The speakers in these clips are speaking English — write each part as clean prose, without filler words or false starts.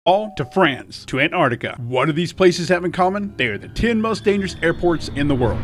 All to France, to Antarctica. What do these places have in common? They are the 10 most dangerous airports in the world.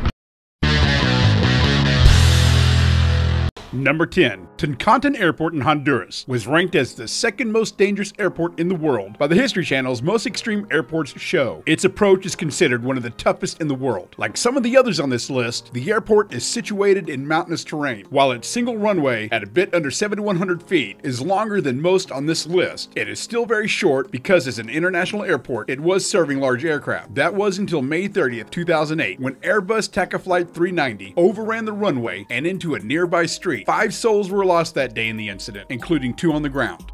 Number 10. Toncontin Airport in Honduras was ranked as the second most dangerous airport in the world by the History Channel's Most Extreme Airports show. Its approach is considered one of the toughest in the world. Like some of the others on this list, the airport is situated in mountainous terrain. While its single runway, at a bit under 7,100 feet, is longer than most on this list, it is still very short because as an international airport, it was serving large aircraft. That was until May 30th, 2008, when Airbus TACA Flight 390 overran the runway and into a nearby street. 5 souls were lost that day in the incident, including 2 on the ground.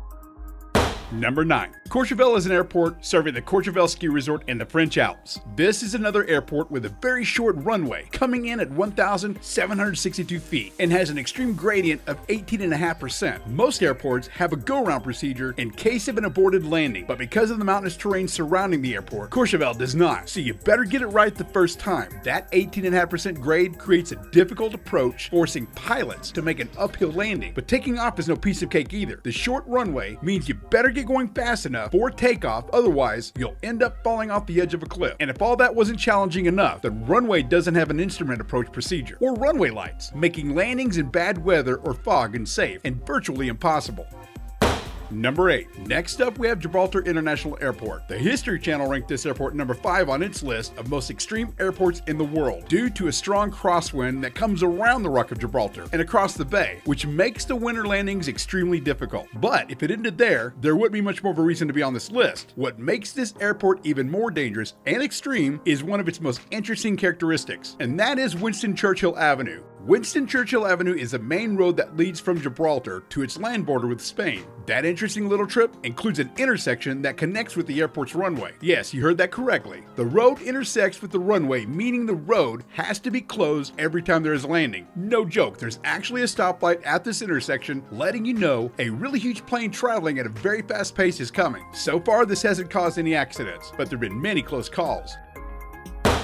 Number 9. Courchevel is an airport serving the Courchevel ski resort in the French Alps. This is another airport with a very short runway, coming in at 1,762 feet, and has an extreme gradient of 18.5%. Most airports have a go-around procedure in case of an aborted landing, but because of the mountainous terrain surrounding the airport, Courchevel does not, so you better get it right the first time. That 18.5% grade creates a difficult approach, forcing pilots to make an uphill landing, but taking off is no piece of cake either. The short runway means you better get going fast enough for takeoff, otherwise you'll end up falling off the edge of a cliff. And if all that wasn't challenging enough, the runway doesn't have an instrument approach procedure or runway lights, making landings in bad weather or fog unsafe and virtually impossible. Number 8. Next up, we have Gibraltar International Airport. The History Channel ranked this airport number 5 on its list of most extreme airports in the world due to a strong crosswind that comes around the Rock of Gibraltar and across the bay, which makes the winter landings extremely difficult. But if it ended there, there wouldn't be much more of a reason to be on this list. What makes this airport even more dangerous and extreme is one of its most interesting characteristics, and that is Winston Churchill Avenue. Winston Churchill Avenue is the main road that leads from Gibraltar to its land border with Spain. That interesting little trip includes an intersection that connects with the airport's runway. Yes, you heard that correctly. The road intersects with the runway, meaning the road has to be closed every time there is a landing. No joke, there's actually a stoplight at this intersection letting you know a really huge plane traveling at a very fast pace is coming. So far, this hasn't caused any accidents, but there have been many close calls.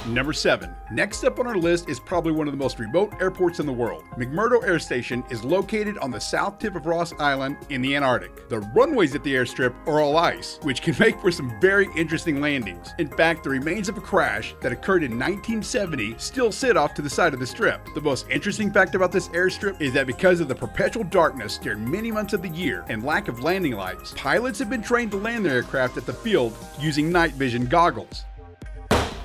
Number 7. Next up on our list is probably one of the most remote airports in the world. McMurdo Air Station is located on the south tip of Ross Island in the Antarctic. The runways at the airstrip are all ice, which can make for some very interesting landings. In fact, the remains of a crash that occurred in 1970 still sit off to the side of the strip. The most interesting fact about this airstrip is that because of the perpetual darkness during many months of the year and lack of landing lights, pilots have been trained to land their aircraft at the field using night vision goggles.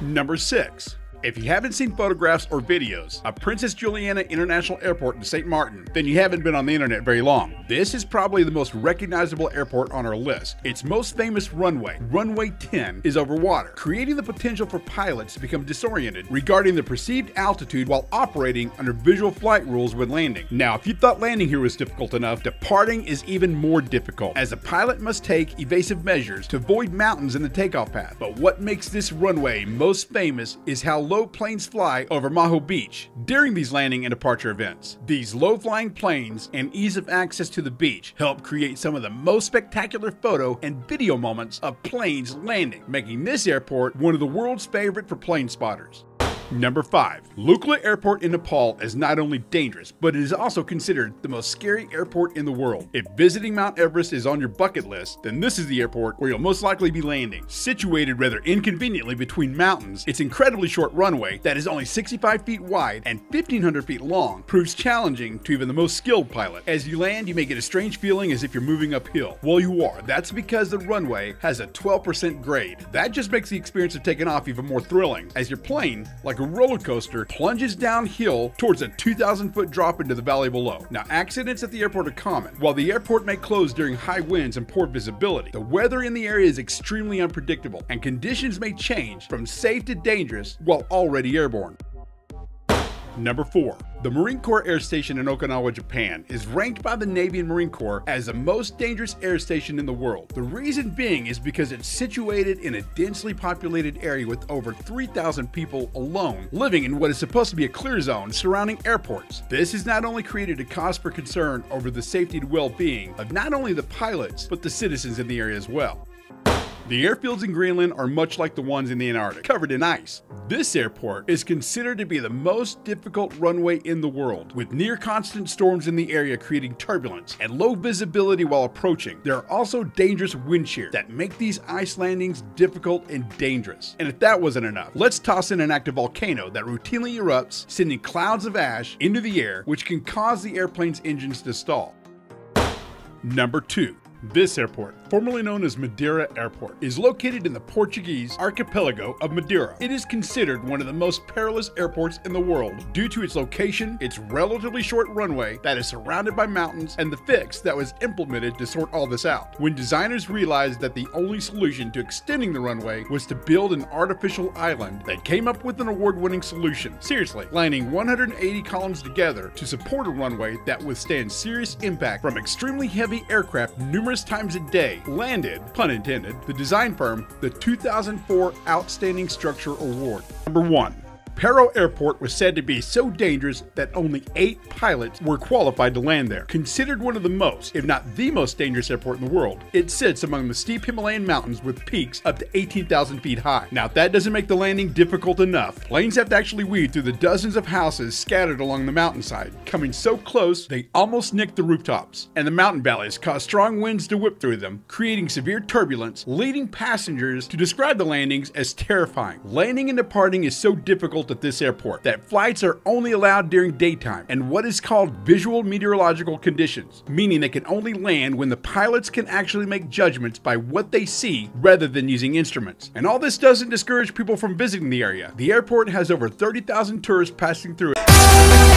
Number 6. If you haven't seen photographs or videos of Princess Juliana International Airport in St. Martin, then you haven't been on the internet very long. This is probably the most recognizable airport on our list. Its most famous runway, Runway 10, is over water, creating the potential for pilots to become disoriented regarding the perceived altitude while operating under visual flight rules when landing. Now, if you thought landing here was difficult enough, departing is even more difficult, as a pilot must take evasive measures to avoid mountains in the takeoff path. But what makes this runway most famous is how low planes fly over Maho Beach during these landing and departure events. These low-flying planes and ease of access to the beach help create some of the most spectacular photo and video moments of planes landing, making this airport one of the world's favorite for plane spotters. Number 5. Lukla Airport in Nepal is not only dangerous, but it is also considered the most scary airport in the world. If visiting Mount Everest is on your bucket list, then this is the airport where you'll most likely be landing. Situated rather inconveniently between mountains, its incredibly short runway that is only 65 feet wide and 1,500 feet long proves challenging to even the most skilled pilot. As you land, you may get a strange feeling as if you're moving uphill. Well, you are. That's because the runway has a 12% grade. That just makes the experience of taking off even more thrilling, as your plane, like a roller coaster, plunges downhill towards a 2,000-foot drop into the valley below. Now, accidents at the airport are common. While the airport may close during high winds and poor visibility, the weather in the area is extremely unpredictable, and conditions may change from safe to dangerous while already airborne. Number 4. The Marine Corps Air Station in Okinawa, Japan is ranked by the Navy and Marine Corps as the most dangerous air station in the world. The reason being is because it's situated in a densely populated area with over 3,000 people alone living in what is supposed to be a clear zone surrounding airports. This has not only created a cause for concern over the safety and well-being of not only the pilots, but the citizens in the area as well. The airfields in Greenland are much like the ones in the Antarctic, covered in ice. This airport is considered to be the most difficult runway in the world, with near constant storms in the area creating turbulence and low visibility while approaching. There are also dangerous wind shears that make these ice landings difficult and dangerous. And if that wasn't enough, let's toss in an active volcano that routinely erupts, sending clouds of ash into the air, which can cause the airplane's engines to stall. Number 2. This airport, formerly known as Madeira Airport, is located in the Portuguese archipelago of Madeira. It is considered one of the most perilous airports in the world due to its location, its relatively short runway that is surrounded by mountains, and the fix that was implemented to sort all this out. When designers realized that the only solution to extending the runway was to build an artificial island, they came up with an award-winning solution. Seriously, lining 180 columns together to support a runway that withstands serious impact from extremely heavy aircraft numerous times a day, landed, pun intended, the design firm the 2004 Outstanding Structure Award. Number 1. Paro Airport was said to be so dangerous that only 8 pilots were qualified to land there. Considered one of the most, if not the most dangerous airport in the world, it sits among the steep Himalayan mountains with peaks up to 18,000 feet high. Now, if that doesn't make the landing difficult enough, planes have to actually weave through the dozens of houses scattered along the mountainside, coming so close they almost nick the rooftops. And the mountain valleys cause strong winds to whip through them, creating severe turbulence, leading passengers to describe the landings as terrifying. Landing and departing is so difficult at this airport that flights are only allowed during daytime and what is called visual meteorological conditions, meaning they can only land when the pilots can actually make judgments by what they see rather than using instruments. And all this doesn't discourage people from visiting the area. The airport has over 30,000 tourists passing through it.